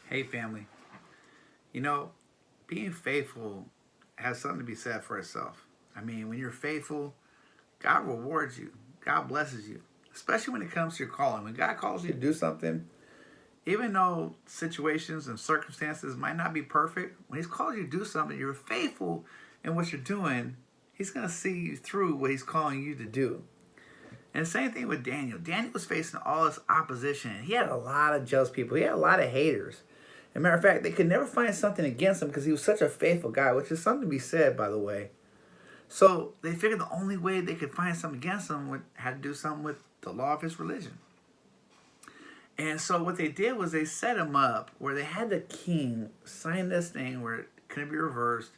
Hey, family. You know, being faithful has something to be said for itself. I mean, when you're faithful, God rewards you, God blesses you, especially when it comes to your calling. When God calls you to do something, even though situations and circumstances might not be perfect, when He's called you to do something, you're faithful in what you're doing, He's going to see you through what He's calling you to do. And the same thing with Daniel. Daniel was facing all this opposition. He had a lot of jealous people. He had a lot of haters. As a matter of fact, they could never find something against him because he was such a faithful guy, which is something to be said, by the way. So they figured the only way they could find something against him had to do something with the law of his religion. And so what they did was they set him up where they had the king sign this thing where it couldn't be reversed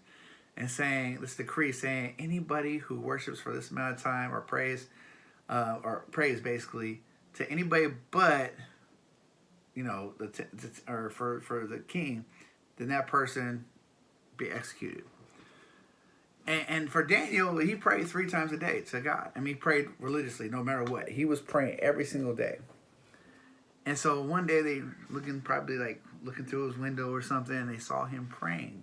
and saying, this decree saying, anybody who worships for this amount of time or praise basically to anybody but or for the king, then that person be executed. And for Daniel, he prayed 3 times a day to God. I mean, he prayed religiously, no matter what. He was praying every single day. And so one day they probably looking through his window or something, and they saw him praying.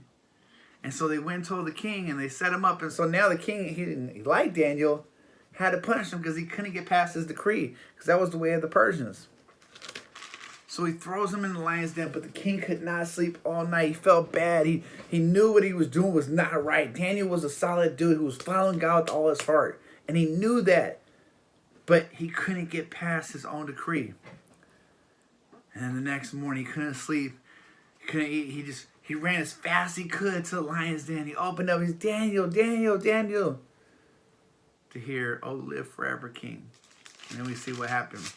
And so they went and told the king, and they set him up. And so now the king, he liked Daniel, had to punish him because he couldn't get past his decree, because that was the way of the Persians. So he throws him in the lion's den, but the king could not sleep all night. He felt bad. He knew what he was doing was not right. Daniel was a solid dude who was following God with all his heart. And he knew that. But he couldn't get past his own decree. And then the next morning, he couldn't sleep. He couldn't eat. He ran as fast as he could to the lion's den. He opened up. He's Daniel, Daniel, Daniel. To hear, oh, live forever, king. And then we see what happened.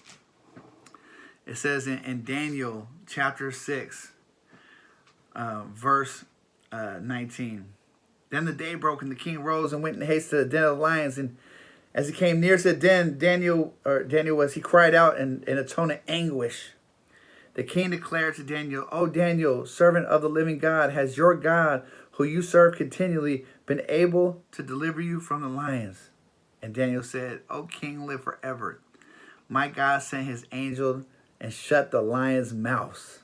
It says in Daniel chapter 6, verse 19. Then the day broke, and the king rose and went in haste to the den of the lions. And as he came near to the den, he cried out in a tone of anguish. The king declared to Daniel, O Daniel, servant of the living God, has your God, who you serve continually, been able to deliver you from the lions? And Daniel said, O king, live forever. My God sent his angel and shut the lions' mouths,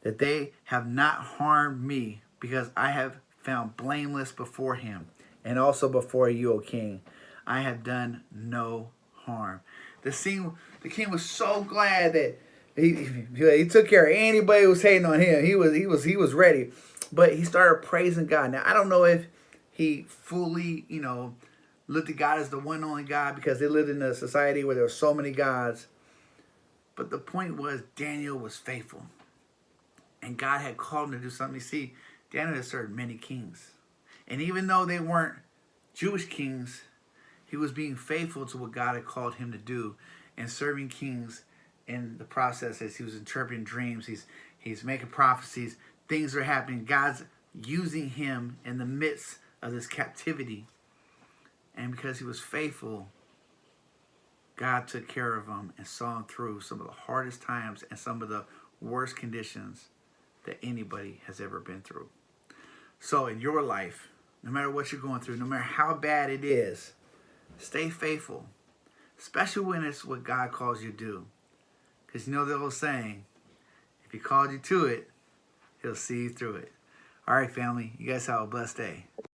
that they have not harmed me, because I have found blameless before him, and also before you, O king. I have done no harm. The king was so glad that he took care of anybody who was hating on him. He was ready. But he started praising God. Now, I don't know if he fully, looked at God as the one and only God, because they lived in a society where there were so many gods. But the point was, Daniel was faithful. And God had called him to do something. You see, Daniel had served many kings. And even though they weren't Jewish kings, he was being faithful to what God had called him to do, and serving kings in the process. As he was interpreting dreams, he's making prophecies. Things are happening. God's using him in the midst of this captivity. And because he was faithful, God took care of him and saw him through some of the hardest times and some of the worst conditions that anybody has ever been through. So in your life, no matter what you're going through, no matter how bad it is, stay faithful, especially when it's what God calls you to do. Because you know the old saying, if he called you to it, he'll see you through it. All right, family, you guys have a blessed day.